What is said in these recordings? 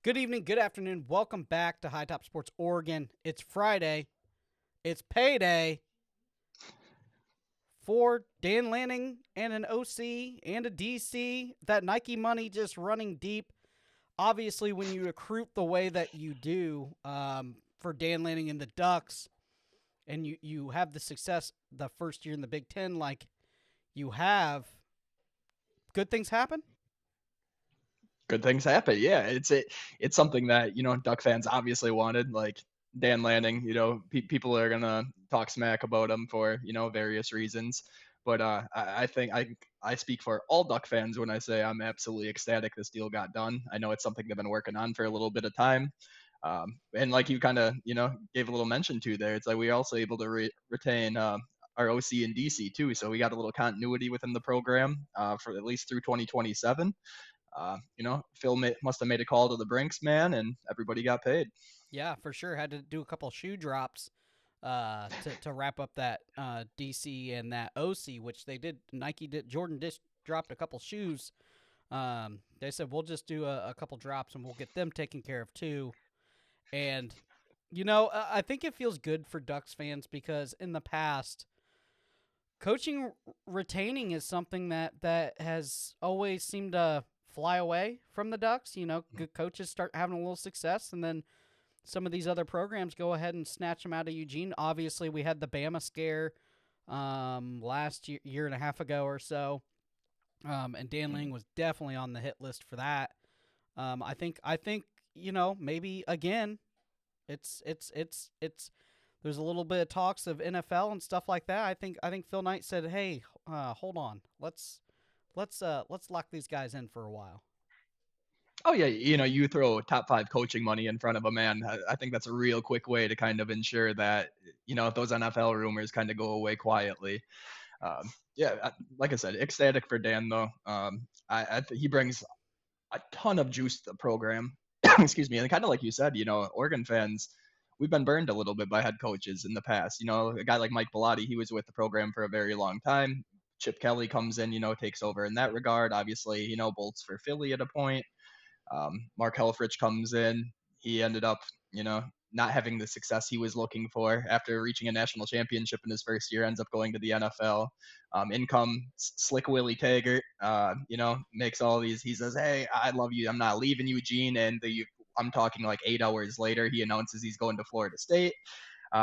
Good evening, good afternoon. Welcome back to High Top Sports Oregon. It's Friday. It's payday for Dan Lanning and an OC and a DC. That Nike money just running deep. Obviously, when you recruit the way that you do for Dan Lanning and the Ducks, and you have the success the first year in the Big Ten, like you have, good things happen. Good things happen. Yeah, it's something that Duck fans obviously wanted. Like Dan Lanning, people are gonna talk smack about him for various reasons. But I think I speak for all Duck fans when I say I'm absolutely ecstatic this deal got done. I know it's something they've been working on for a little bit of time. And like you kind of gave a little mention to there, it's like we also able to retain our OC and DC too. So we got a little continuity within the program for at least through 2027. Phil must have made a call to the Brinks man, and everybody got paid. Yeah, for sure. Had to do a couple shoe drops to wrap up that DC and that OC, which they did. Nike did. Jordan just dropped a couple shoes. They said we'll just do a couple drops and we'll get them taken care of too. And I think it feels good for Ducks fans because in the past, coaching retaining is something that has always seemed to fly away from the Ducks. Good coaches start having a little success, and then some of these other programs go ahead and snatch them out of Eugene. Obviously, we had the Bama scare last year and a half ago or so, and Dan Lang was definitely on the hit list for that. I think maybe again, it's there's a little bit of talks of NFL and stuff like that. I think Phil Knight said, "Hey, hold on, let's lock these guys in for a while." Oh yeah, you throw top five coaching money in front of a man. I think that's a real quick way to kind of ensure that those NFL rumors kind of go away quietly. Yeah, like I said, ecstatic for Dan though. He brings a ton of juice to the program. Excuse me, and kind of like you said, Oregon fans, we've been burned a little bit by head coaches in the past. A guy like Mike Bellotti, he was with the program for a very long time. Chip Kelly comes in, takes over in that regard. Obviously, bolts for Philly at a point. Mark Helfrich comes in. He ended up, not having the success he was looking for after reaching a national championship in his first year. Ends up going to the NFL. Slick Willie Taggart, makes all these. He says, "Hey, I love you. I'm not leaving Eugene." And I'm talking like 8 hours later, he announces he's going to Florida State.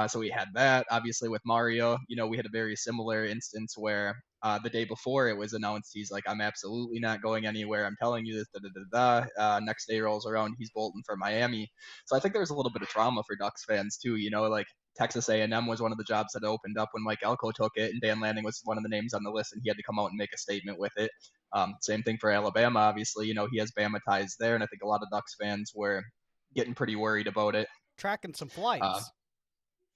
So we had that. Obviously, with Mario, we had a very similar instance where the day before it was announced, he's like, "I'm absolutely not going anywhere. I'm telling you this." Da, da, da, da. Next day rolls around, he's bolting for Miami. So I think there's a little bit of trauma for Ducks fans too. Like Texas A&M was one of the jobs that opened up when Mike Elko took it, and Dan Lanning was one of the names on the list, and he had to come out and make a statement with it. Same thing for Alabama. Obviously, he has Bama ties there, and I think a lot of Ducks fans were getting pretty worried about it. Tracking some Uh, flights.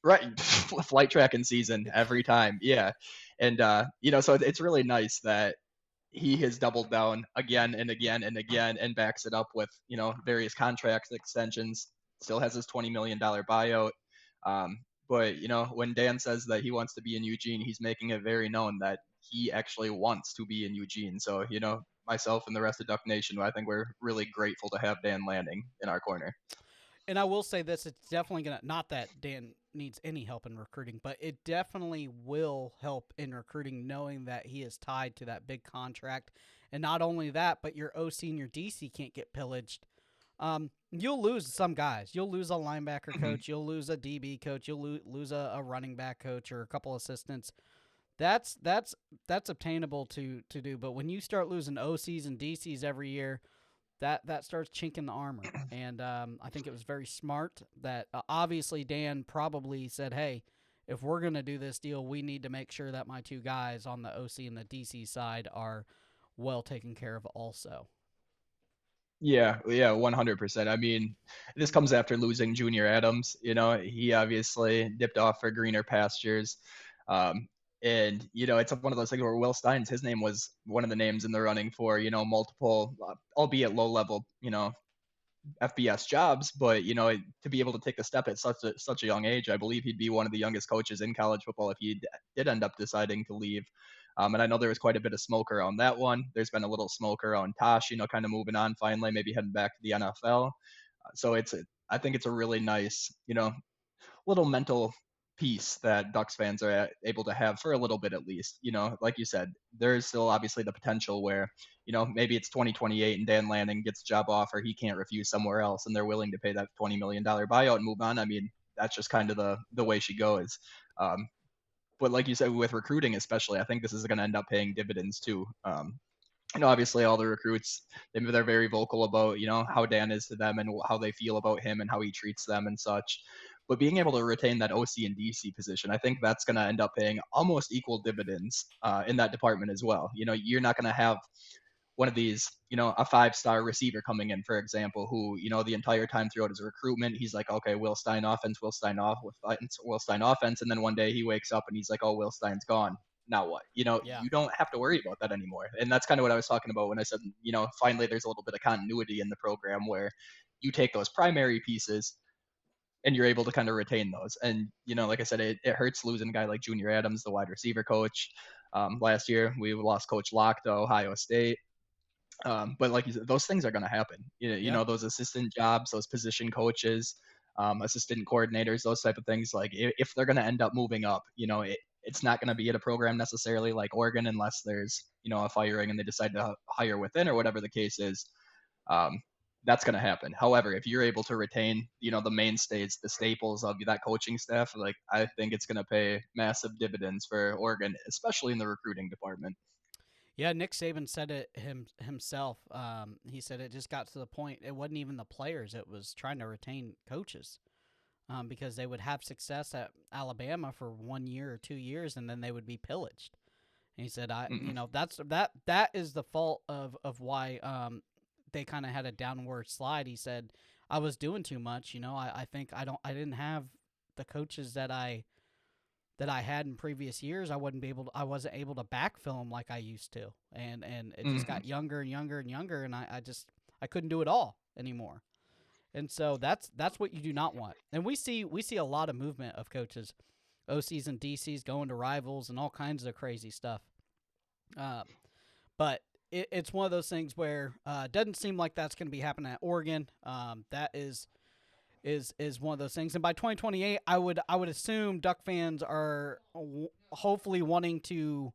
Right, flight tracking season every time. Yeah, and so it's really nice that he has doubled down again and again and again and backs it up with various contract extensions. Still has his $20 million buyout. But when Dan says that he wants to be in Eugene, he's making it very known that he actually wants to be in Eugene. So myself and the rest of Duck Nation, I think we're really grateful to have Dan Lanning in our corner. And I will say this: it's definitely gonna. Not that Dan needs any help in recruiting, but it definitely will help in recruiting, knowing that he is tied to that big contract. And not only that, but your OC and your DC can't get pillaged. You'll lose some guys. You'll lose a linebacker coach. You'll lose a DB coach. You'll lose a running back coach or a couple assistants. That's obtainable to do. But when you start losing OCs and DCs every year, that starts chinking the armor. And I think it was very smart that obviously Dan probably said, "Hey, if we're gonna do this deal, we need to make sure that my two guys on the OC and the DC side are well taken care of also." Yeah, 100%. I mean, this comes after losing Junior Adams. He obviously dipped off for greener pastures. Um, and, it's one of those things where Will Steins, his name was one of the names in the running for, multiple, albeit low level, FBS jobs. But, to be able to take the step at such a young age, I believe he'd be one of the youngest coaches in college football if he did end up deciding to leave. And I know there was quite a bit of smoke around that one. There's been a little smoke around Tosh, kind of moving on finally, maybe heading back to the NFL. So I think it's a really nice, little mental piece that Ducks fans are able to have for a little bit at least. Like you said, there's still obviously the potential where, maybe it's 2028 and Dan Lanning gets a job offer he can't refuse somewhere else, and they're willing to pay that $20 million buyout and move on. I mean, that's just kind of the way she goes. Um, but like you said, with recruiting especially, I think this is going to end up paying dividends too. Obviously all the recruits, they're very vocal about, how Dan is to them and how they feel about him and how he treats them and such. But being able to retain that OC and DC position, I think that's going to end up paying almost equal dividends in that department as well. You're not going to have one of these, a 5-star receiver coming in, for example, who, the entire time throughout his recruitment, he's like, okay, Will Stein offense, Will Stein off, Will Stein offense. And then one day he wakes up and he's like, oh, Will Stein's gone. Now what? Yeah. You don't have to worry about that anymore. And that's kind of what I was talking about when I said, finally there's a little bit of continuity in the program where you take those primary pieces and you're able to kind of retain those. And, like I said, it hurts losing a guy like Junior Adams, the wide receiver coach. Last year, we lost Coach Locke to Ohio State. But like you said, those things are going to happen. Yeah. Those assistant jobs, those position coaches, assistant coordinators, those type of things. Like if they're going to end up moving up, it's not going to be at a program necessarily like Oregon unless there's a firing and they decide to hire within or whatever the case is. Um, that's going to happen. However, if you're able to retain, the mainstays, the staples of that coaching staff, like I think it's going to pay massive dividends for Oregon, especially in the recruiting department. Yeah, Nick Saban said it himself. He said it just got to the point. It wasn't even the players; it was trying to retain coaches, because they would have success at Alabama for 1 year or 2 years, and then they would be pillaged. And he said, Mm-mm. that is the fault of why they kind of had a downward slide." He said, "I was doing too much. I think I didn't have the coaches that I had in previous years. I wasn't able to backfill them like I used to, and it just Mm-hmm. got younger and younger and younger, and I couldn't do it all anymore." And so that's what you do not want. And we see a lot of movement of coaches, OCs and DCs going to rivals and all kinds of crazy stuff. Uh, but it's one of those things where it doesn't seem like that's going to be happening at Oregon. That is one of those things. And by 2028, I would assume Duck fans are hopefully wanting to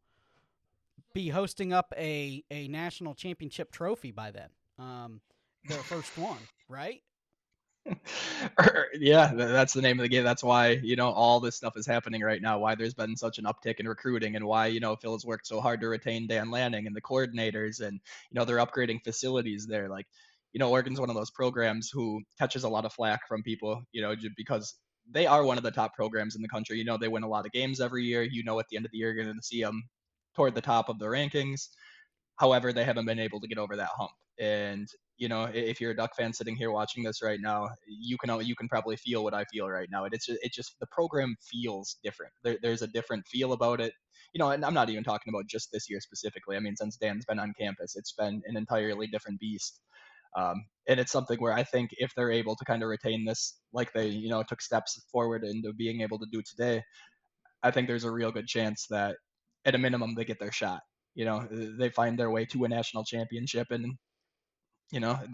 be hosting up a national championship trophy by then. Their first one, right? Yeah, that's the name of the game. That's why, all this stuff is happening right now, why there's been such an uptick in recruiting and why, Phil has worked so hard to retain Dan Lanning and the coordinators and, they're upgrading facilities there. Like, Oregon's one of those programs who catches a lot of flack from people, because they are one of the top programs in the country. They win a lot of games every year. At the end of the year, you're going to see them toward the top of the rankings. However, they haven't been able to get over that hump. And if you're a Duck fan sitting here watching this right now, you can probably feel what I feel right now. It just the program feels different. There's a different feel about it. And I'm not even talking about just this year specifically. I mean, since Dan's been on campus, it's been an entirely different beast. And it's something where I think if they're able to kind of retain this, like they took steps forward into being able to do today, I think there's a real good chance that at a minimum they get their shot. They find their way to a national championship, and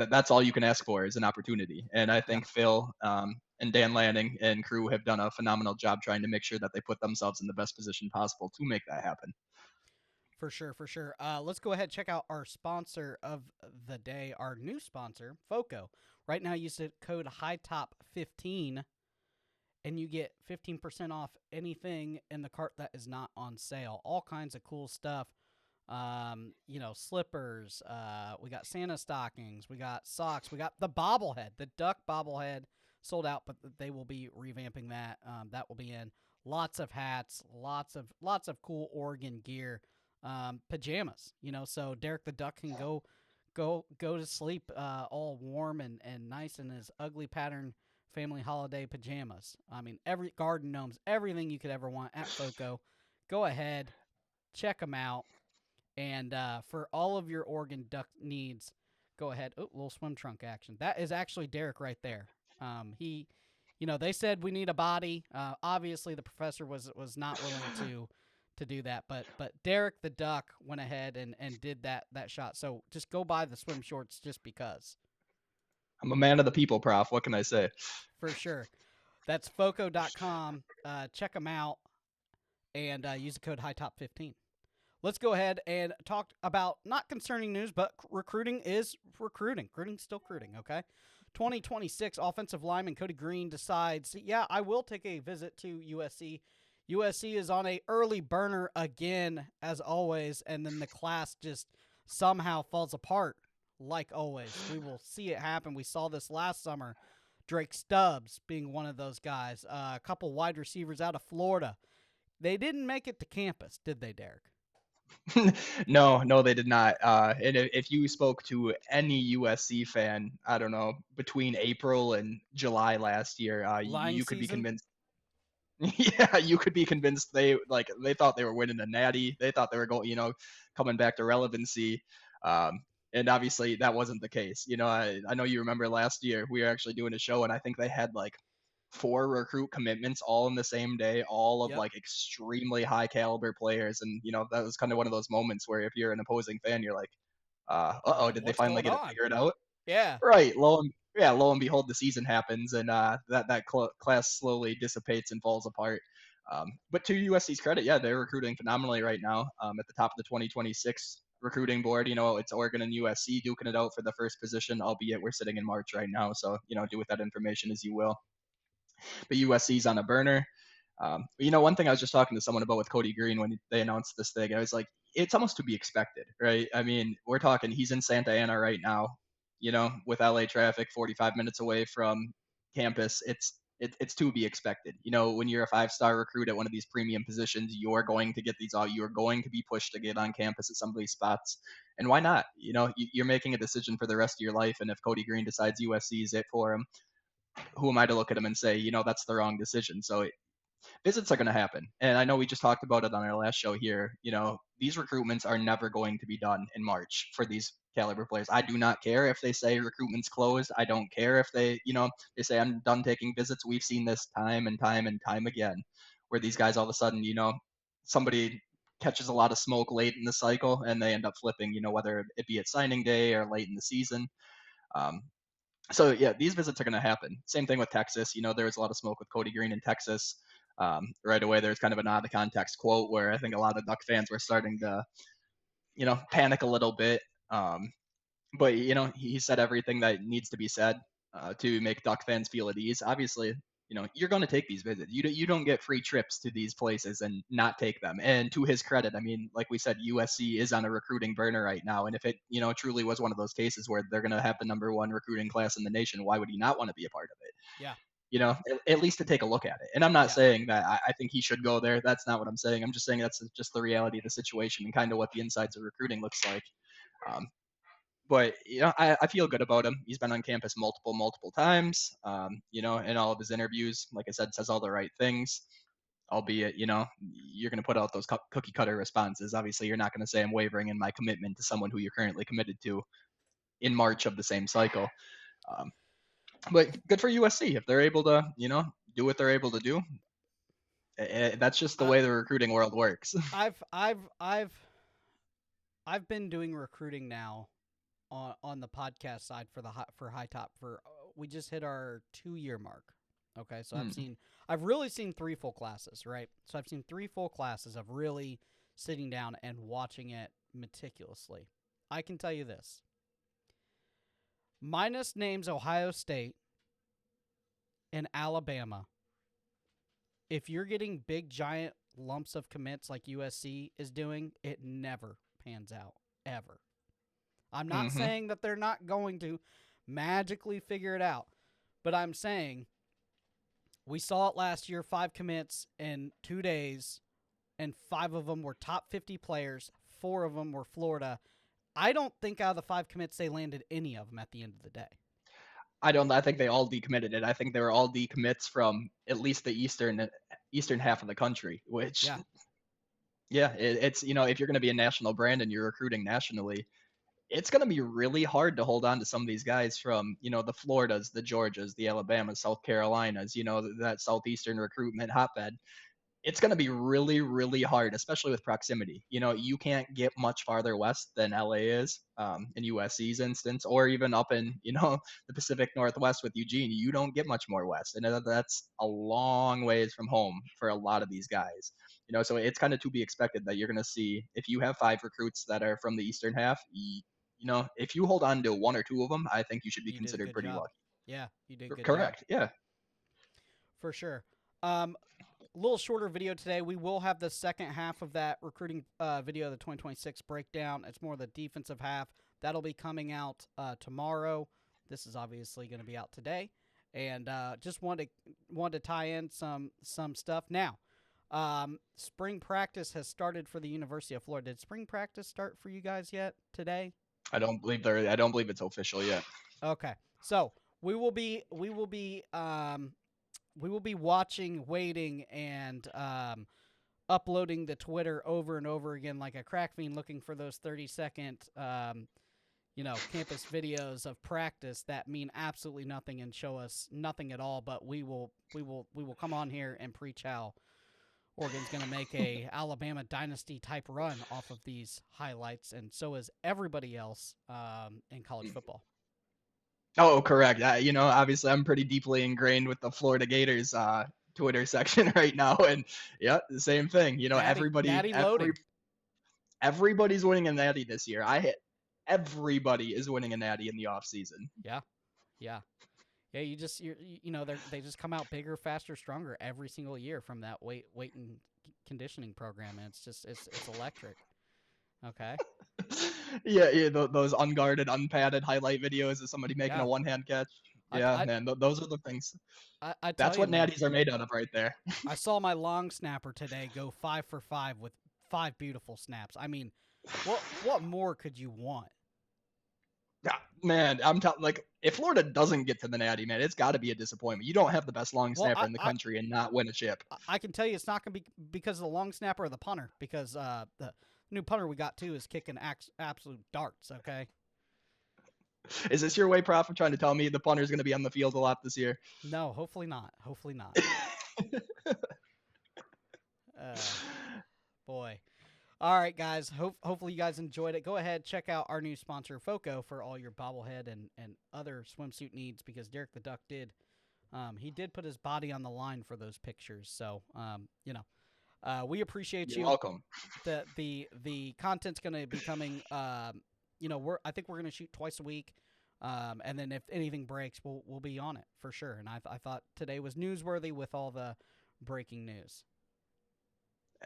that's all you can ask for is an opportunity. And I Yeah, think Phil and Dan Lanning and crew have done a phenomenal job trying to make sure that they put themselves in the best position possible to make that happen. for sure, for sure. Let's go ahead and check out our sponsor of the day, our new sponsor, FOCO. Right now, use the code HIGHTOP15 and you get 15% off anything in the cart that is not on sale. All kinds of cool stuff. Slippers. We got Santa stockings. We got socks. We got the bobblehead, the duck bobblehead, sold out, but they will be revamping that. That will be in. Lots of hats. Lots of cool Oregon gear. Pajamas. So Derek the Duck can go to sleep all warm and nice in his ugly pattern family holiday pajamas. I mean, every garden gnomes, everything you could ever want at FOCO. Go ahead, check them out. And for all of your Oregon Duck needs, go ahead. Oh, little swim trunk action. That is actually Derek right there. They said we need a body. Obviously, the professor was not willing to do that, but Derek the Duck went ahead and did that shot. So just go buy the swim shorts just because. I'm a man of the people, Prof. What can I say? For sure. That's foco.com. Check them out and use the code HIGHTOP15. Let's go ahead and talk about not concerning news, but recruiting is recruiting. Recruiting's still recruiting, okay? 2026 offensive lineman Cody Green decides, yeah, I will take a visit to USC. USC is on a early burner again, as always, and then the class just somehow falls apart, like always. We will see it happen. We saw this last summer. Drake Stubbs being one of those guys. A couple wide receivers out of Florida. They didn't make it to campus, did they, Derek? No, no, they did not. And if you spoke to any USC fan, I don't know, between April and July last year, Lying you could be season? convinced. Yeah, you could be convinced they thought they were winning a natty. They thought they were going, coming back to relevancy. Um, and obviously that wasn't the case. I know you remember last year we were actually doing a show, and I think they had like four recruit commitments all in the same day, all of Yep. like extremely high caliber players. And that was kind of one of those moments where if you're an opposing fan, you're like, oh, did they What's finally going get it on? figured out? Yeah. Right. Lo and behold, the season happens, and class slowly dissipates and falls apart. But to USC's credit, yeah, they're recruiting phenomenally right now. At the top of the 2026 recruiting board, it's Oregon and USC duking it out for the first position, albeit we're sitting in March right now. So, do with that information as you will. But USC's on a burner. One thing I was just talking to someone about with Cody Green when they announced this thing, I was like, it's almost to be expected, right? I mean, we're talking, he's in Santa Ana right now, with LA traffic 45 minutes away from campus. It's to be expected. When you're a 5-star recruit at one of these premium positions, you're going to get these all. You're going to be pushed to get on campus at some of these spots. And why not? You're making a decision for the rest of your life. And if Cody Green decides USC is it for him, who am I to look at him and say, that's the wrong decision? So visits are going to happen. And I know we just talked about it on our last show here. These recruitments are never going to be done in March for these caliber players. I do not care if they say recruitment's closed. I don't care if they say I'm done taking visits. We've seen this time and time and time again where these guys all of a sudden, somebody catches a lot of smoke late in the cycle and they end up flipping, whether it be at signing day or late in the season. Um, so yeah, these visits are going to happen. Same thing with Texas. There was a lot of smoke with Cody Green in Texas. Right away, there's kind of an out of context quote where I think a lot of Duck fans were starting to, panic a little bit. But he said everything that needs to be said to make Duck fans feel at ease. Obviously, you're going to take these visits. You don't get free trips to these places and not take them. And to his credit, I mean, like we said, USC is on a recruiting burner right now. And if it truly was one of those cases where they're going to have the number one recruiting class in the nation, why would he not want to be a part of it? Yeah. At least to take a look at it. And I'm not Yeah. saying that I think he should go there. That's not what I'm saying. I'm just saying that's just the reality of the situation and kind of what the insides of recruiting looks like. Um, but I feel good about him. He's been on campus multiple times. In all of his interviews, like I said, says all the right things. Albeit, you're going to put out those cookie cutter responses. Obviously, you're not going to say I'm wavering in my commitment to someone who you're currently committed to in March of the same cycle. Um, but good for USC if they're able to, do what they're able to do. That's just the I, way the recruiting world works. I've been doing recruiting now on the podcast side for High Top for we just hit our 2-year mark. Okay, so I've really seen 3 full classes, right? So I've seen 3 full classes of really sitting down and watching it meticulously. I can tell you this. Minus names Ohio State and Alabama. If you're getting big giant lumps of commits like USC is doing, it never pans out ever. I'm not Mm-hmm. saying that they're not going to magically figure it out, but I'm saying we saw it last year 5 commits in 2 days, and 5 of them were top 50 players, 4 of them were Florida. I don't think out of the 5 commits they landed any of them at the end of the day. I don't. I think they all decommitted it. I think they were all decommits from at least the eastern half of the country. Which, Yeah. yeah, it's if you're going to be a national brand and you're recruiting nationally, it's going to be really hard to hold on to some of these guys from the Floridas, the Georgias, the Alabamas, South Carolinas. That southeastern recruitment hotbed. it's going to be really, really hard, especially with proximity. You can't get much farther west than LA is, in USC's instance, or even up in, the Pacific Northwest with Eugene. You don't get much more west. And that's a long ways from home for a lot of these guys. So it's kind of to be expected that you're going to see, if you have 5 recruits that are from the Eastern half, if you hold on to 1 or 2 of them, I think you should be You did a considered good pretty job. lucky. Yeah, you did a good job. Correct. Yeah. For sure. A little shorter video today. We will have the second half of that recruiting video, the 2026 breakdown. It's more the defensive half. That'll be coming out tomorrow. This is obviously going to be out today, and just wanted to tie in some stuff now. Spring practice has started for the University of Florida. Did spring practice start for you guys yet today? I don't believe it's official yet. Okay, so we will be watching, waiting, and uploading the Twitter over and over again like a crack fiend, looking for those 30-second, campus videos of practice that mean absolutely nothing and show us nothing at all. But we will come on here and preach how Oregon's going to make a Alabama dynasty type run off of these highlights, and so is everybody else in college football. Oh, correct. Obviously, I'm pretty deeply ingrained with the Florida Gators Twitter section right now, and yeah, the same thing. Natty loading. Everybody's winning a natty this year. Everybody is winning a natty in the off season. Yeah, yeah. Yeah, they just come out bigger, faster, stronger every single year from that weight and conditioning program, and it's electric. Okay. Yeah, those unguarded, unpadded highlight videos of somebody making Yeah. a one-hand catch. I Yeah, I man, those are the things. I tell That's you, what man. natties are made out of, right there. I saw my long snapper today go 5 for 5 with 5 beautiful snaps. I mean, what more could you want? Yeah, man, I'm telling, like, if Florida doesn't get to the natty, man, it's got to be a disappointment. You don't have the best long Well, snapper in the country and not win a chip. I can tell you it's not going to be because of the long snapper or the punter, because the new punter we got too is kicking absolute darts. Okay. Is this your way, Prof, of trying to tell me the punter's going to be on the field a lot this year? No, hopefully not. Hopefully not. uh, boy. All right, guys. Hopefully you guys enjoyed it. Go ahead, check out our new sponsor, FOCO, for all your bobblehead and other swimsuit needs, because Derek the Duck did. He did put his body on the line for those pictures. So, we appreciate You're you. welcome. The content's going to be coming. I think we're going to shoot twice a week. And then if anything breaks, we'll be on it for sure. And I thought today was newsworthy with all the breaking news.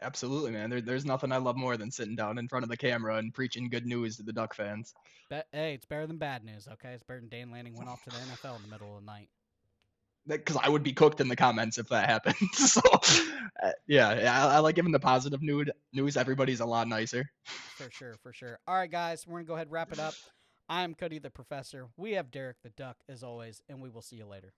Absolutely, man. There's nothing I love more than sitting down in front of the camera and preaching good news to the Duck fans. Hey, it's better than bad news, okay? It's better than Dan Lanning went off to the NFL in the middle of the night. Because I would be cooked in the comments if that happened. So, yeah, I like giving the positive news. Everybody's a lot nicer. For sure. All right, guys, we're going to go ahead and wrap it up. I'm Cody the Professor. We have Derek the Duck, as always, and we will see you later.